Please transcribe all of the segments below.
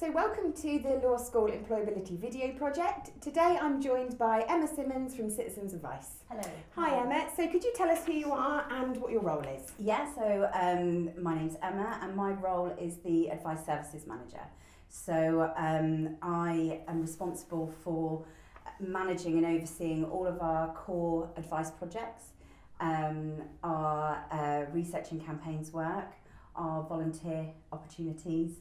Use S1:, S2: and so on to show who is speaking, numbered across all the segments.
S1: So welcome to the Law School Employability Video Project. Today I'm joined by Emma Symonds from Citizens Advice.
S2: Hello.
S1: Hi Emma, so could you tell us who you are and what your role is?
S2: Yeah, so my name's Emma and my role is the Advice Services Manager. So I am responsible for managing and overseeing all of our core advice projects, our research and campaigns work, our volunteer opportunities,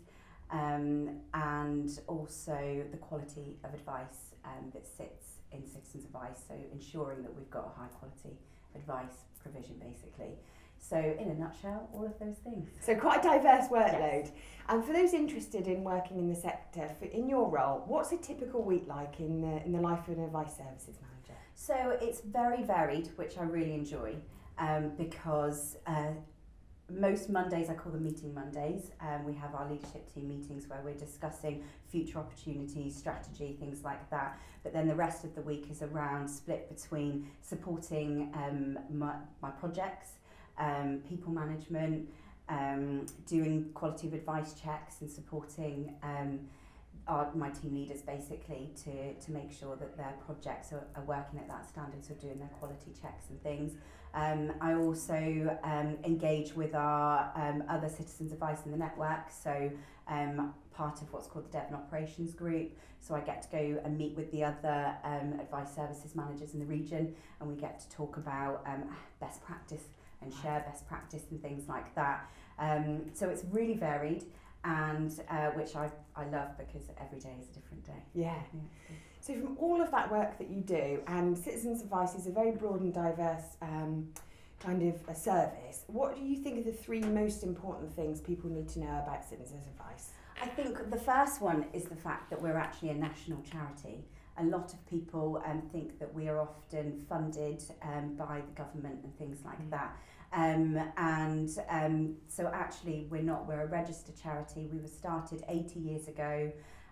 S2: and also the quality of advice that sits in Citizens Advice, so ensuring that we've got a high quality advice provision basically. So in a nutshell, all of those things.
S1: So quite a diverse workload.
S2: Yes.
S1: And for those interested in working in the sector, in your role, what's a typical week like in the life of an advice services manager?
S2: So it's very varied, which I really enjoy, because most Mondays, I call them meeting Mondays. We have our leadership team meetings where we're discussing future opportunities, strategy, things like that. But then the rest of the week is around split between supporting my projects, people management, doing quality of advice checks and supporting my team leaders basically to make sure that their projects are working at that standard, so doing their quality checks and things. I also engage with our other Citizens Advice in the network, so part of what's called the Devon Operations Group, so I get to go and meet with the other advice services managers in the region, and we get to talk about best practice and share best practice and things like that. So it's really varied, and which I love because every day is a different day.
S1: Yeah. So from all of that work that you do, and Citizens Advice is a very broad and diverse kind of a service, what do you think are the three most important things people need to know about Citizens Advice?
S2: I think the first one is the fact that we're actually a national charity. A lot of people think that we are often funded by the government and things like that. So actually we're not, we're a registered charity. We were started 80 years ago,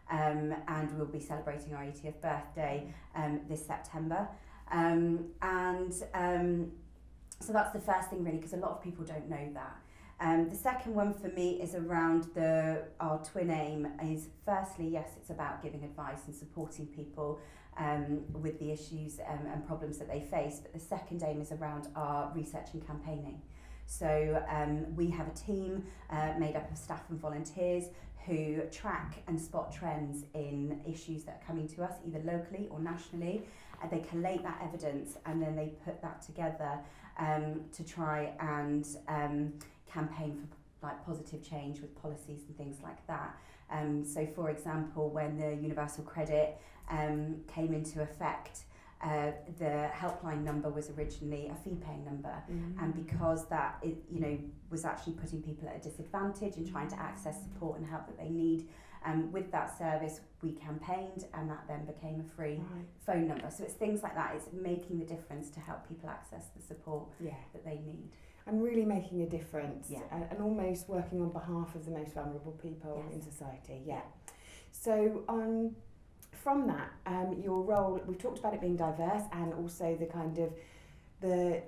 S2: and we'll be celebrating our 80th birthday this September. So that's the first thing really, because a lot of people don't know that. The second one for me is around our twin aim is, firstly, yes, it's about giving advice and supporting people with the issues and problems that they face, but the second aim is around our research and campaigning. So we have a team made up of staff and volunteers who track and spot trends in issues that are coming to us, either locally or nationally. They collate that evidence and then they put that together to try and campaign for like positive change with policies and things like that. So for example, when the universal credit came into effect, the helpline number was originally a fee-paying number, and because that was actually putting people at a disadvantage and trying to access support and help that they need, with that service we campaigned, and that then became a free phone number. So it's things like that, it's making the difference to help people access the support that they need.
S1: And really making a difference, and almost working on behalf of the most vulnerable people in society. So from that, your role, we've talked about it being diverse and also the kind of the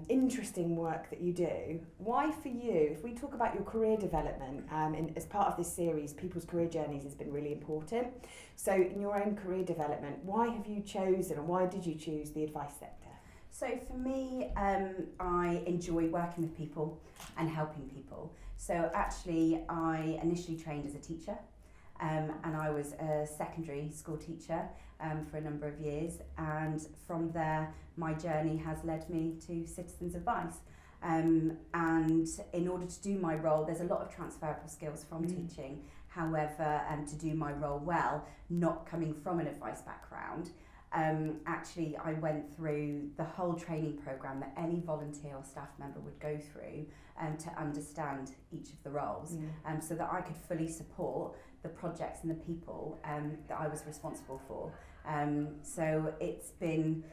S1: interesting work that you do. Why for you, if we talk about your career development, as part of this series, people's career journeys has been really important. So in your own career development, why have you chosen, or why did you choose the advice sector?
S2: So for me, I enjoy working with people and helping people. So actually, I initially trained as a teacher, and I was a secondary school teacher for a number of years. And from there, my journey has led me to Citizens Advice. And in order to do my role, there's a lot of transferable skills from teaching. However, to do my role well, not coming from an advice background, actually I went through the whole training programme that any volunteer or staff member would go through to understand each of the roles, so that I could fully support the projects and the people that I was responsible for. So it's been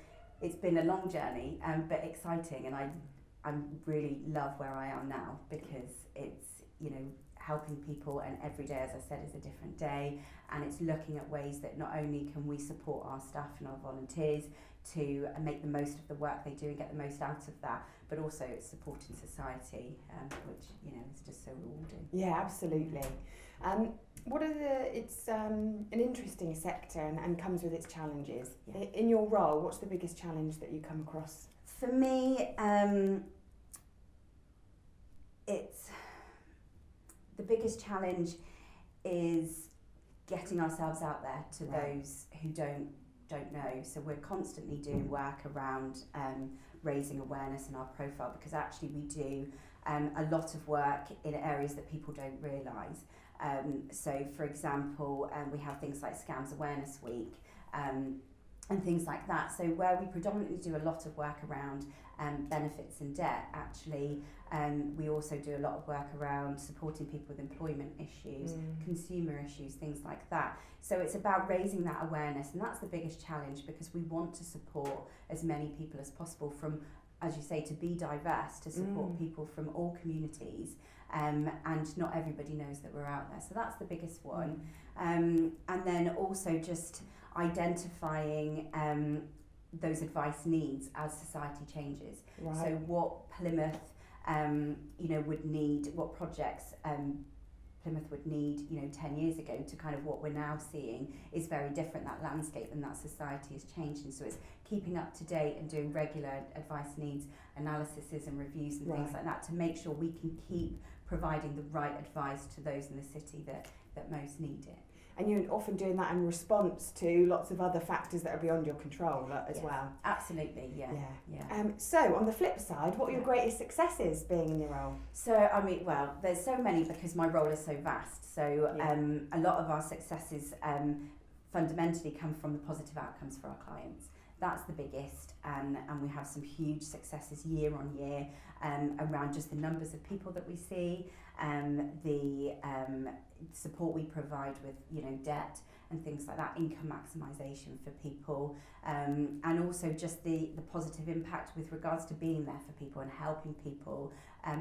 S2: a long journey, but exciting, and I really love where I am now, because it's helping people, and every day, as I said, is a different day, and it's looking at ways that not only can we support our staff and our volunteers to make the most of the work they do and get the most out of that, but also it's supporting society, which is just so rewarding.
S1: Yeah, absolutely. It's an interesting sector and comes with its challenges. Yeah. In your role, what's the biggest challenge that you come across?
S2: For me, it's the biggest challenge is getting ourselves out there to those who don't know. So we're constantly doing work around raising awareness in our profile, because actually we do a lot of work in areas that people don't realise. So for example, we have things like Scams Awareness Week and things like that. So where we predominantly do a lot of work around benefits and debt, actually we also do a lot of work around supporting people with employment issues, consumer issues, things like that. So it's about raising that awareness, and that's the biggest challenge, because we want to support as many people as possible, from, as you say, to be diverse, to support people from all communities, and not everybody knows that we're out there. So that's the biggest one. And then also just identifying those advice needs as society changes.
S1: Right.
S2: So what Plymouth would need, what projects Plymouth would need 10 years ago to kind of what we're now seeing is very different. That landscape and that society has changed, and so it's keeping up to date and doing regular advice needs analyses and reviews and things like that, to make sure we can keep providing the right advice to those in the city that most need it.
S1: And you're often doing that in response to lots of other factors that are beyond your control as well.
S2: Absolutely, yeah.
S1: So on the flip side, what are your greatest successes being in your role?
S2: So, I mean, well, there's so many, because my role is so vast. So a lot of our successes fundamentally come from the positive outcomes for our clients. That's the biggest, and we have some huge successes year on year around just the numbers of people that we see, the support we provide with debt and things like that, income maximisation for people, and also just the positive impact with regards to being there for people and helping people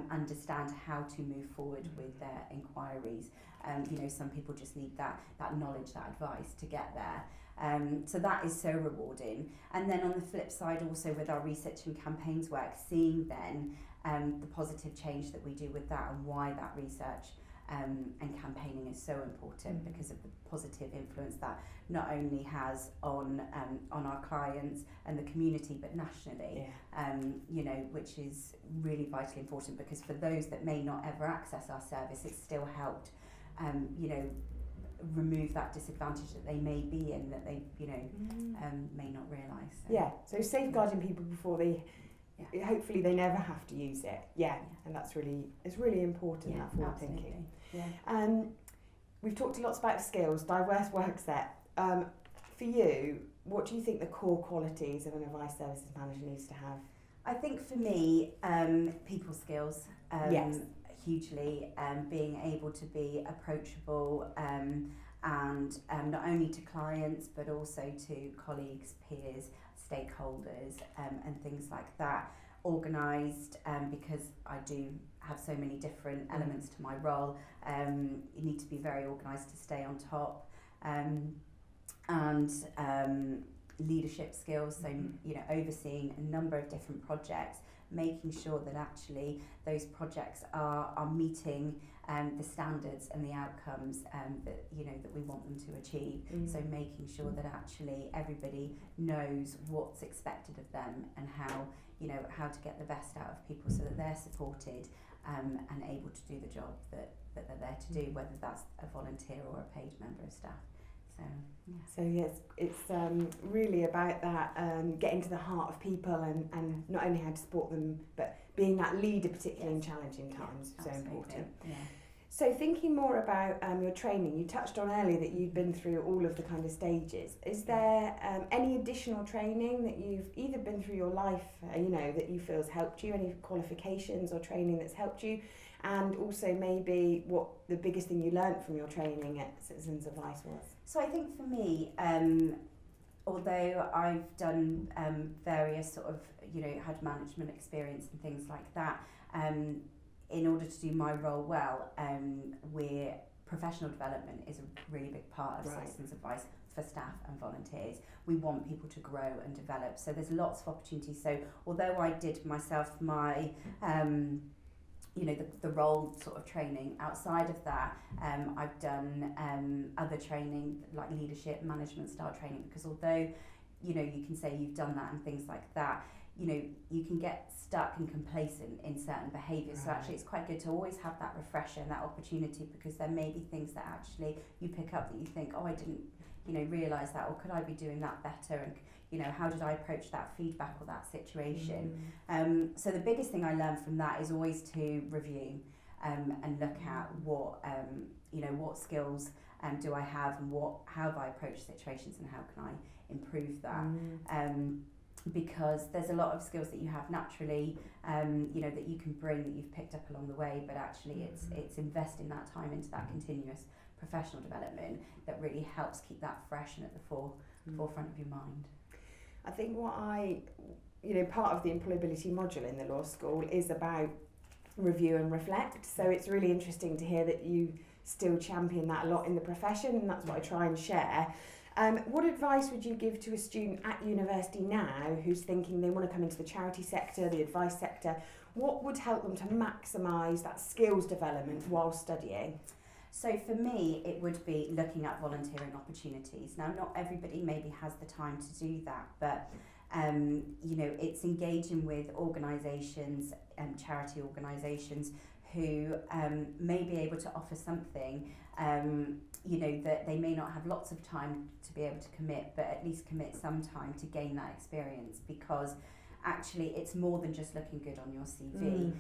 S2: understand how to move forward with their inquiries. Some people just need that knowledge, that advice to get there. So that is so rewarding. And then on the flip side, also with our research and campaigns work, seeing then the positive change that we do with that, and why that research and campaigning is so important, because of the positive influence that not only has on our clients and the community, but nationally, which is really vitally important, because for those that may not ever access our service, it's still helped remove that disadvantage that they may be in, that they may not realise.
S1: So safeguarding people before they hopefully they never have to use it. And that's really important, that forward thinking. We've talked lots about skills, diverse work set. For you, what do you think the core qualities of an advice services manager needs to have?
S2: I think for me, people skills. Hugely, being able to be approachable and not only to clients but also to colleagues, peers, stakeholders, and things like that. Organised, because I do have so many different elements to my role. You need to be very organised to stay on top, and leadership skills. So overseeing a number of different projects, making sure that actually those projects are meeting the standards and the outcomes that we want them to achieve. So making sure that actually everybody knows what's expected of them, and how to get the best out of people, so that they're supported and able to do the job that they're there to do, whether that's a volunteer or a paid member of staff. So
S1: yes, it's really about that, getting to the heart of people, and not only how to support them, but being that leader, particularly in challenging times. So important. So thinking more about your training, you touched on earlier that you'd been through all of the kind of stages. Is there any additional training that you've either been through your life, that you feel has helped you, any qualifications or training that's helped you? And also maybe what the biggest thing you learnt from your training at Citizens Advice was?
S2: So I think for me, although I've done various sort of, had management experience and things like that, in order to do my role well, professional development is a really big part of Citizens Advice for staff and volunteers. We want people to grow and develop, so there's lots of opportunities. So although I did myself my the role sort of training. Outside of that, I've done other training like leadership, management style training, because although, you can say you've done that and things like that, you can get stuck and complacent in certain behaviours. Right. So actually it's quite good to always have that refresher and that opportunity, because there may be things that actually you pick up that you think, oh, I didn't, realise that, or could I be doing that better? And how did I approach that feedback or that situation? So the biggest thing I learned from that is always to review and look at what skills do I have, and how have I approached situations, and how can I improve that? Because there's a lot of skills that you have naturally, that you can bring, that you've picked up along the way, but actually it's investing that time into that continuous professional development that really helps keep that fresh and at the forefront of your mind.
S1: I think part of the employability module in the law school is about review and reflect. So it's really interesting to hear that you still champion that a lot in the profession, and that's what I try and share. What advice would you give to a student at university now who's thinking they want to come into the charity sector, the advice sector? What would help them to maximise that skills development while studying?
S2: So for me, it would be looking at volunteering opportunities. Now, not everybody maybe has the time to do that, but it's engaging with organisations and charity organisations who may be able to offer something, that they may not have lots of time to be able to commit, but at least commit some time to gain that experience, because actually it's more than just looking good on your CV.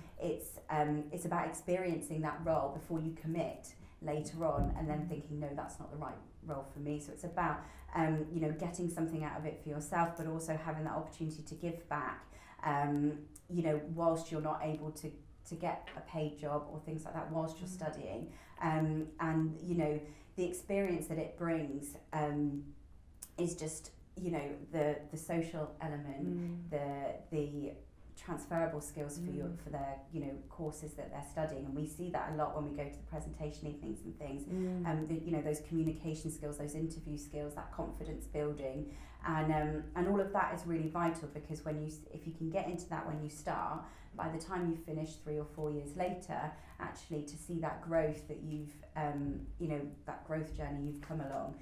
S2: It's about experiencing that role before you commit later on, and then thinking, no, that's not the right role for me. So it's about getting something out of it for yourself, but also having that opportunity to give back, whilst you're not able to get a paid job or things like that whilst you're studying, and the experience that it brings is just the social element, the transferable skills for their courses that they're studying, and we see that a lot when we go to the presentation evenings and things. Those communication skills, those interview skills, that confidence building, and all of that is really vital, because if you can get into that when you start, by the time you finish 3 or 4 years later, actually to see that growth that you've that growth journey you've come along,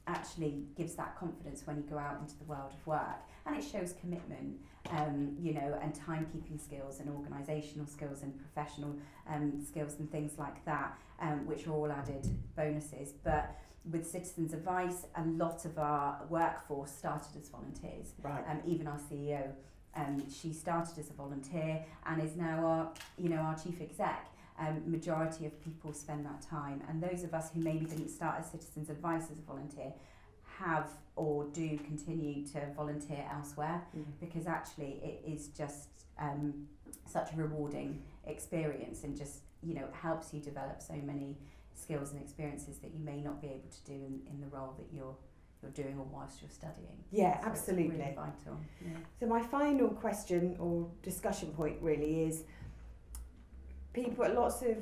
S2: actually gives that confidence when you go out into the world of work, and it shows commitment, and timekeeping skills and organisational skills and professional skills and things like that, which are all added bonuses. But with Citizens Advice, a lot of our workforce started as volunteers. Right. Even our CEO, she started as a volunteer and is now our chief exec. Majority of people spend that time, and those of us who maybe didn't start as Citizens Advice as a volunteer have or do continue to volunteer elsewhere, because actually it is just such a rewarding experience, and just helps you develop so many skills and experiences that you may not be able to do in the role that you're doing or whilst you're studying. Yeah, so absolutely. It's really vital. Yeah.
S1: So my final question or discussion point really is, lots of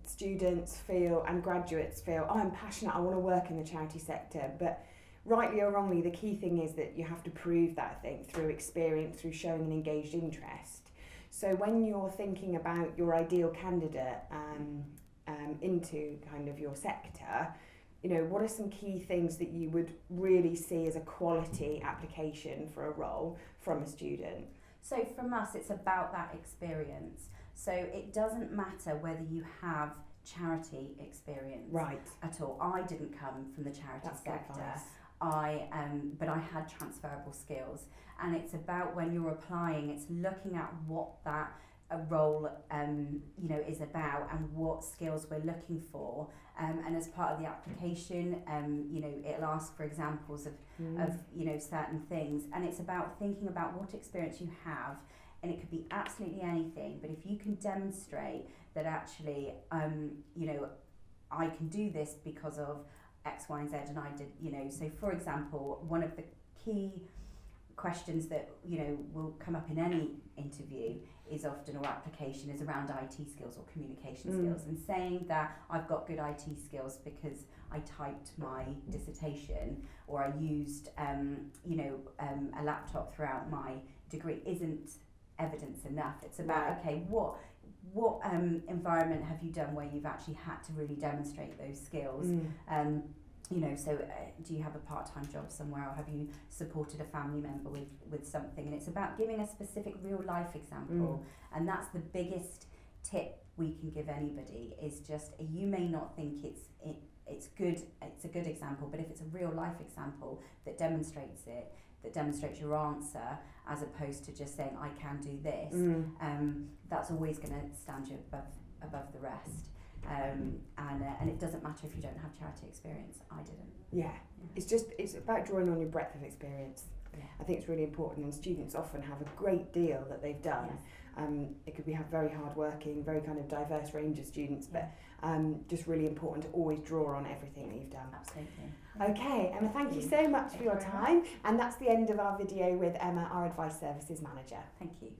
S1: students feel, and graduates feel, I'm passionate, I want to work in the charity sector, but rightly or wrongly, the key thing is that you have to prove that thing through experience, through showing an engaged interest. So when you're thinking about your ideal candidate into kind of your sector, what are some key things that you would really see as a quality application for a role from a student?
S2: So from us, it's about that experience. So it doesn't matter whether you have charity experience at all. I didn't come from the charity sector. But I had transferable skills, and it's about when you're applying, it's looking at what that role is about and what skills we're looking for, and as part of the application, it'll ask for examples of certain things, and it's about thinking about what experience you have. And it could be absolutely anything, but if you can demonstrate that actually, I can do this because of X, Y, and Z, and I did, so for example, one of the key questions that, will come up in any interview is often, or application, is around IT skills or communication skills, and saying that I've got good IT skills because I typed my dissertation, or I used, a laptop throughout my degree isn't evidence enough. It's about, okay, what environment have you done where you've actually had to really demonstrate those skills? You know, so do you have a part-time job somewhere, or have you supported a family member with something? And it's about giving a specific real-life example, and that's the biggest tip we can give anybody, is just, you may not think it's a good example, but if it's a real-life example that demonstrates it, that demonstrates your answer, as opposed to just saying, I can do this, that's always going to stand you above the rest. And it doesn't matter if you don't have charity experience. I didn't.
S1: Yeah. It's about drawing on your breadth of experience. Yeah. I think it's really important, and students often have a great deal that they've done. Yes. It could be very hard-working, very kind of diverse range of students, but just really important to always draw on everything that you've done.
S2: Absolutely.
S1: Okay, Emma, thank you so much for your time. And that's the end of our video with Emma, our Advice Services Manager.
S2: Thank you.